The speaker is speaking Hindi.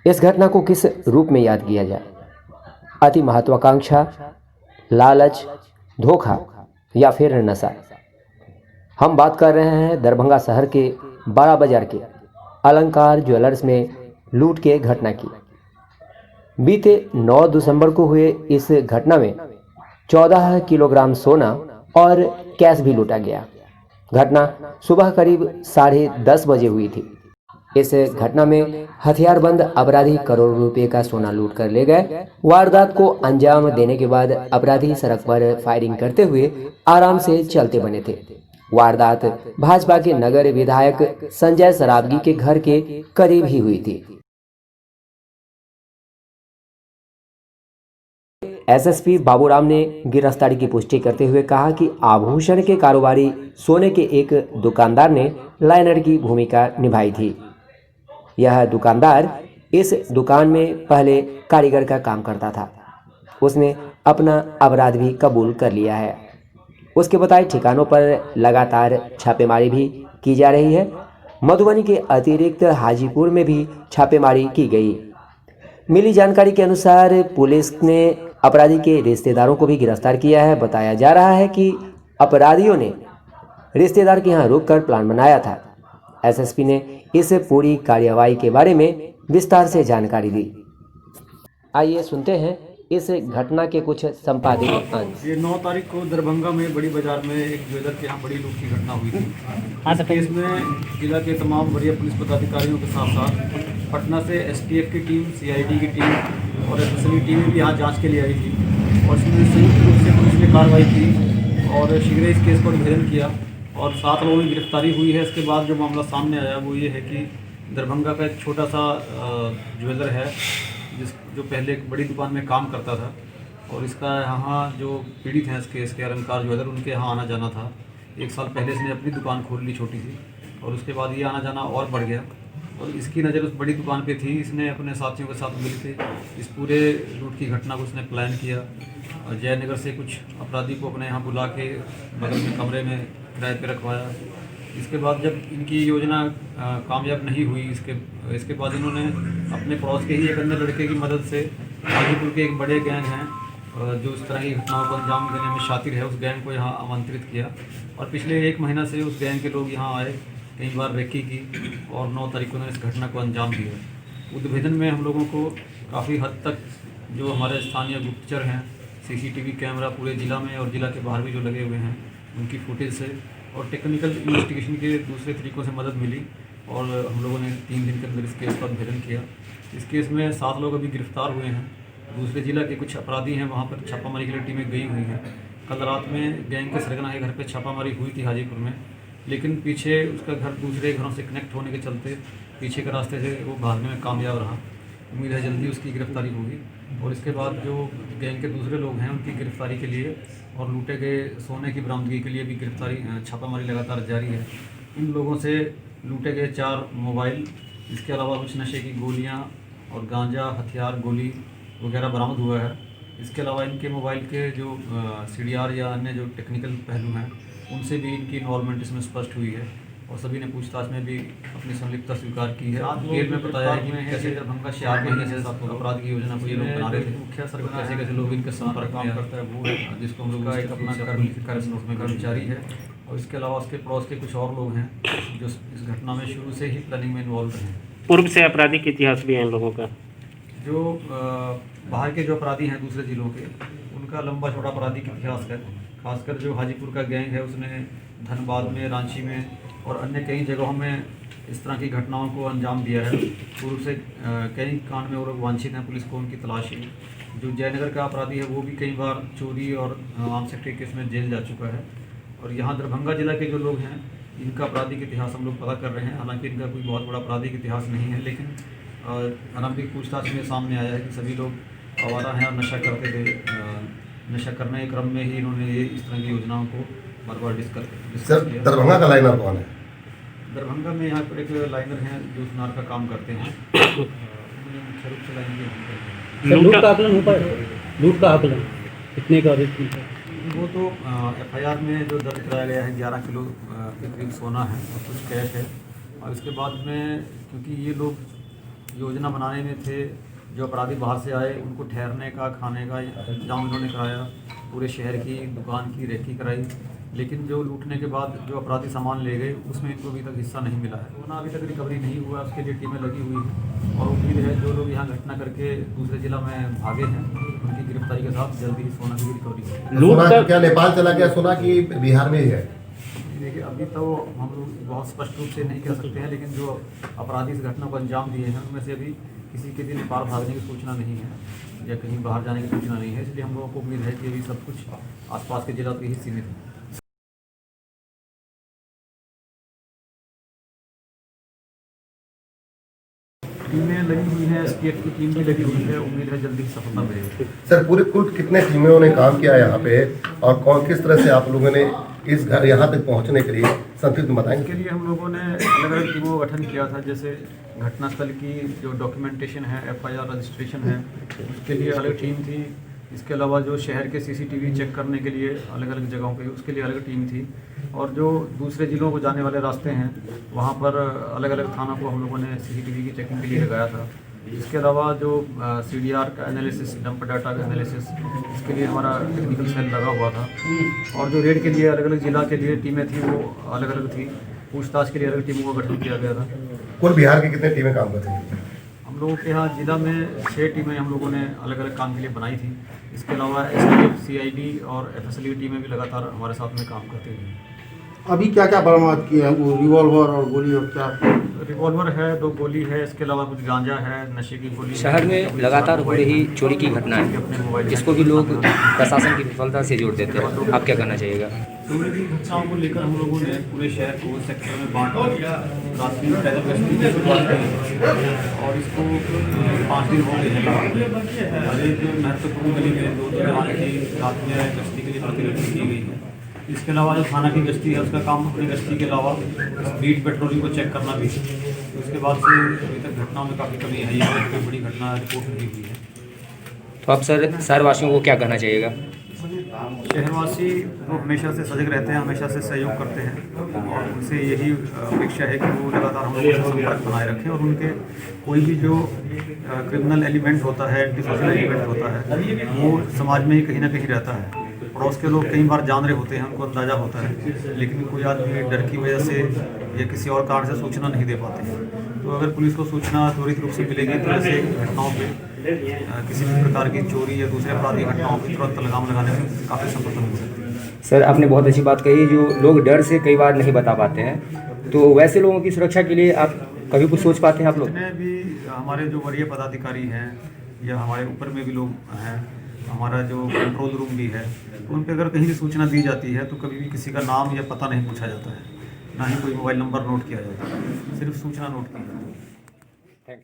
इस घटना को किस रूप में याद किया जाए? अति महत्वाकांक्षा, लालच, धोखा या फिर नशा? हम बात कर रहे हैं दरभंगा शहर के बड़ा बाजार के अलंकार ज्वेलर्स में लूट के घटना की। बीते 9 दिसंबर को हुए इस घटना में 14 किलोग्राम सोना और कैश भी लूटा गया। घटना सुबह करीब 10:30 बजे हुई थी। इस घटना में हथियारबंद अपराधी करोड़ों रुपए का सोना लूट कर ले गए। वारदात को अंजाम देने के बाद अपराधी सड़क पर फायरिंग करते हुए आराम से चलते बने थे। वारदात भाजपा के नगर विधायक संजय सरावगी के घर के करीब ही हुई थी। एसएसपी बाबूराम ने गिरफ्तारी की पुष्टि करते हुए कहा कि आभूषण के कारोबारी सोने के एक दुकानदार ने लाइनर की भूमिका निभाई थी। यह दुकानदार इस दुकान में पहले कारीगर का काम करता था। उसने अपना अपराध भी कबूल कर लिया है। उसके बताए ठिकानों पर लगातार छापेमारी भी की जा रही है। मधुबनी के अतिरिक्त हाजीपुर में भी छापेमारी की गई। मिली जानकारी के अनुसार पुलिस ने अपराधी के रिश्तेदारों को भी गिरफ्तार किया है। बताया जा रहा है कि अपराधियों ने रिश्तेदार के यहाँ रुककर प्लान बनाया था। एसएसपी ने इस पूरी कार्यवाही के बारे में विस्तार से जानकारी दी। आइए सुनते हैं इस घटना के कुछ संपादित अंश। ये 9 तारीख को दरभंगा में बड़ी बाजार में एक ज्वेलर के यहाँ बड़ी लूट की घटना हुई थी। इस केस में जिला के तमाम वरीय पुलिस पदाधिकारियों के साथ साथ पटना से एसटीएफ की टीम, सीआईडी की टीम और एसएसबी टीमें भी यहाँ जांच के लिए आई थी और इसमें संयुक्त रूप से पुलिस ने कार्रवाई की और शीघ्र इस केस पर उद्भेदन किया और 7 लोगों की गिरफ्तारी हुई है। इसके बाद जो मामला सामने आया वो ये है कि दरभंगा का एक छोटा सा ज्वेलर है जो पहले एक बड़ी दुकान में काम करता था और इसका यहाँ जो पीड़ित हैं इस केस के अलंकार ज्वेलर, उनके यहाँ आना जाना था। 1 साल पहले इसने अपनी दुकान खोल ली छोटी सी और उसके बाद ये आना जाना और बढ़ गया और इसकी नज़र उस बड़ी दुकान पे थी। इसने अपने साथियों के साथ मिलकर इस पूरे लूट की घटना को उसने प्लान किया और जयनगर से कुछ अपराधी को अपने यहाँ बुला के बगल में कमरे में किराए पर रखवाया। इसके बाद जब इनकी योजना कामयाब नहीं हुई, इसके बाद इन्होंने अपने पड़ोस के ही एक अन्य लड़के की मदद से हाजीपुर के एक बड़े गैंग हैं जो इस तरह की घटनाओं को अंजाम देने में शातिर है, उस गैंग को यहाँ आमंत्रित किया और पिछले 1 महीना से उस गैंग के लोग यहाँ आए, कई बार रेकी की और 9 तारीख को उन्होंने इस घटना को अंजाम दिया। उद्भेदन में हम लोगों को काफ़ी हद तक जो हमारे स्थानीय गुप्तचर हैं, सीसीटीवी कैमरा पूरे ज़िला में और ज़िला के बाहर भी जो लगे हुए हैं उनकी फुटेज से और टेक्निकल इन्वेस्टिगेशन के दूसरे तरीक़ों से मदद मिली और हम लोगों ने 3 दिन के अंदर इस केस पर उद्भेदन किया। इस केस में 7 लोग अभी गिरफ्तार हुए हैं। दूसरे ज़िला के कुछ अपराधी हैं, वहाँ पर छापामारी के लिए टीमें गई हुई हैं। कल रात में गैंग के सरगना के घर पर छापामारी हुई थी हाजीपुर में, लेकिन पीछे उसका घर दूसरे घरों से कनेक्ट होने के चलते पीछे के रास्ते से वो भागने में कामयाब रहा। उम्मीद है जल्दी उसकी गिरफ्तारी होगी और इसके बाद जो गैंग के दूसरे लोग हैं उनकी गिरफ्तारी के लिए और लूटे गए सोने की बरामदगी के लिए भी छापामारी लगातार जारी है। इन लोगों से लूटे गए 4 मोबाइल, इसके अलावा कुछ नशे की गोलियां और गांजा, हथियार, गोली वगैरह बरामद हुआ है। इसके अलावा इनके मोबाइल के जो सीडीआर या अन्य जो टेक्निकल पहलू हैं उनसे भी इनकी इन्वॉल्वमेंट इसमें स्पष्ट हुई है और सभी ने पूछताछ में भी अपनी संलिप्तता स्वीकार की है। जेल में बताया है कि कैसे दरभंगा से 8 महीने से अपराध की योजना को ये लोग बना रहे थे। मुख्य सरगना कैसे कैसे लोग इनके संपर्क काम करता है वो है, जिसको हम लोग एक अपना कर्मचारी है और इसके अलावा उसके पड़ोस के कुछ और लोग हैं जो इस घटना में शुरू से ही प्लानिंग में इन्वॉल्व हैं। पूर्व से आपराधिक इतिहास भी है इन लोगों का। जो बाहर के जो अपराधी हैं दूसरे ज़िलों के, उनका लंबा छोटा आपराधिक इतिहास है। खासकर जो हाजीपुर का गैंग है उसने धनबाद में, रांची में और अन्य कई जगहों में इस तरह की घटनाओं को अंजाम दिया है। पूर्व से कई कांड में वो लोग वांछित हैं, पुलिस को उनकी तलाश है। जो जयनगर का अपराधी है वो भी कई बार चोरी और आर्म्स एक्ट के केस में जेल जा चुका है और यहाँ दरभंगा जिला के जो लोग हैं इनका आपराधिक इतिहास हम लोग पता कर रहे हैं। हालांकि इनका कोई बहुत बड़ा आपराधिक इतिहास नहीं है, लेकिन आरंभिक पूछताछ में सामने आया है कि सभी लोग आवारा हैं और नशा करते थे। नशा करने के क्रम में ही इन्होंने ये इस तरह की योजनाओं को बार बार डिस्कस किया। दरभंगा का लाइनर कौन है? दरभंगा में यहाँ पर एक लाइनर हैं जो सुनार का काम करते हैं। मुख्य रूप से लूट का आकलन हो पाया? लूट का आकलन कितने का? वो तो एफआईआर में जो दर्ज कराया गया है 11 किलो के करीब सोना है और कुछ कैश है और इसके बाद में क्योंकि ये लोग योजना बनाने में थे। जो अपराधी बाहर से आए उनको ठहरने का, खाने का इंतजाम इन्होंने कराया, पूरे शहर की दुकान की रेकी कराई, लेकिन जो लूटने के बाद जो अपराधी सामान ले गए उसमें इनको अभी तक हिस्सा नहीं मिला है। वरना अभी तक रिकवरी नहीं हुआ, उसके लिए टीमें लगी हुई हैं और उम्मीद है जो लोग यहाँ घटना करके दूसरे जिला में भागे हैं उनकी गिरफ्तारी के साथ जल्दी ही सोना की रिकवरी होगी। सोना क्या नेपाल चला गया सोना की बिहार में ही है? देखिए अभी तो हम लोग बहुत स्पष्ट रूप से नहीं कह सकते हैं, लेकिन जो अपराधी इस घटना को अंजाम दिए हैं उनमें से अभी किसी के भी नेपाल भागने की सूचना नहीं है या कहीं बाहर जाने की सूचना नहीं है, इसलिए हम लोगों को उम्मीद है कि अभी सब कुछ आसपास के जिला तक ही सीमित है। टीमें लगी हुई हैं, एसटीएफ की टीम भी लगी हुई है, उम्मीद है जल्दी सफलता मिलेगी। सर पूरे कुल कितने टीमों ने काम किया यहाँ पे और कौन किस तरह से आप लोगों ने इस घर यहाँ तक पहुँचने के लिए संक्षिप्त बताएंगे? इसके लिए हम लोगों ने अलग अलग टीमों का गठन किया था। जैसे घटनास्थल की जो डॉक्यूमेंटेशन है, एफआईआर रजिस्ट्रेशन है, उसके लिए अलग टीम थी। इसके अलावा जो शहर के सीसीटीवी चेक करने के लिए अलग अलग जगहों पे उसके लिए अलग टीम थी। और जो दूसरे ज़िलों को जाने वाले रास्ते हैं वहाँ पर अलग अलग थानों को हम लोगों ने सीसीटीवी की चेकिंग के लिए लगाया था। इसके अलावा जो सीडीआर का एनालिसिस, डंप डाटा का एनालिसिस, इसके लिए हमारा टेक्निकल सेल लगा हुआ था। और जो रेड के लिए अलग अलग जिला के लिए टीमें थी वो अलग अलग थी। पूछताछ के लिए अलग टीमों का गठन किया गया था। कुल बिहार के कितने टीमें काम करती हैं? हम लोगों के यहाँ जिला में 6 टीमें हम लोगों ने अलग अलग काम के लिए बनाई थी। इसके अलावा एसटीएफ, सीआईडी और एफएसएल की टीमें भी लगातार हमारे साथ में काम करती हैं। अभी क्या क्या बरामद किए हैं? वो रिवॉल्वर और गोली और क्या? रिवॉल्वर है, 2 गोली है, इसके अलावा कुछ गांजा है, नशे की गोली। शहर में लगातार हो रही चोरी की घटनाएं जिसको भी लोग प्रशासन की विफलता से जोड़ देते हैं, आप क्या करना चाहिएगा? चोरी की घटनाओं को लेकर हम लोगों ने पूरे शहर को सेक्टर में बांट कर रात में पैदल गश्ती की शुरुआत की और इसको 5 दिन हो गए हैं। हर एक महत्वपूर्ण गली में 2 जवान की रात में गश्ती के लिए प्रतिनियुक्ति की गई है। इसके अलावा जो थाना की गश्ती है उसका काम अपनी गश्ती के अलावा स्ट्रीट पेट्रोलिंग को चेक करना भी है। तो उसके बाद से अभी तक घटनाओं में काफ़ी कमी आई है, कोई बड़ी घटना रिपोर्ट नहीं हुई है। तो आप सर शहरवासियों को क्या कहना चाहिएगा? शहरवासी तो हमेशा से सजग रहते हैं, हमेशा से सहयोग करते हैं और उनसे यही अपेक्षा है कि वो लगातार हम लोगों से संपर्क बनाए रखें और उनके कोई भी जो क्रिमिनल एलिमेंट होता है, एंटी सोशल एलिमेंट होता है, वो समाज में ही कहीं ना कहीं रहता है। पड़ोस के लोग कई बार जान रहे होते हैं, उनको अंदाज़ा होता है, लेकिन कोई आदमी डर की वजह से या किसी और कारण से सूचना नहीं दे पाते हैं। तो अगर पुलिस को सूचना त्वरित रूप से मिलेगी तो ऐसे घटनाओं पे किसी भी प्रकार की चोरी या दूसरे अपराधी घटनाओं पर तुरंत लगाम लगाने में काफ़ी सफलता मिल सकती है। सर आपने बहुत अच्छी बात कही, जो लोग डर से कई बार नहीं बता पाते हैं, तो वैसे लोगों की सुरक्षा के लिए आप कभी कुछ सोच पाते हैं आप लोग? जितने भी हमारे जो वरीय पदाधिकारी हैं या हमारे ऊपर में भी लोग हैं, हमारा जो कंट्रोल रूम भी है, उन पर अगर कहीं भी सूचना दी जाती है तो कभी भी किसी का नाम या पता नहीं पूछा जाता है, ना ही कोई मोबाइल नंबर नोट किया जाता है, सिर्फ सूचना नोट की जाती है।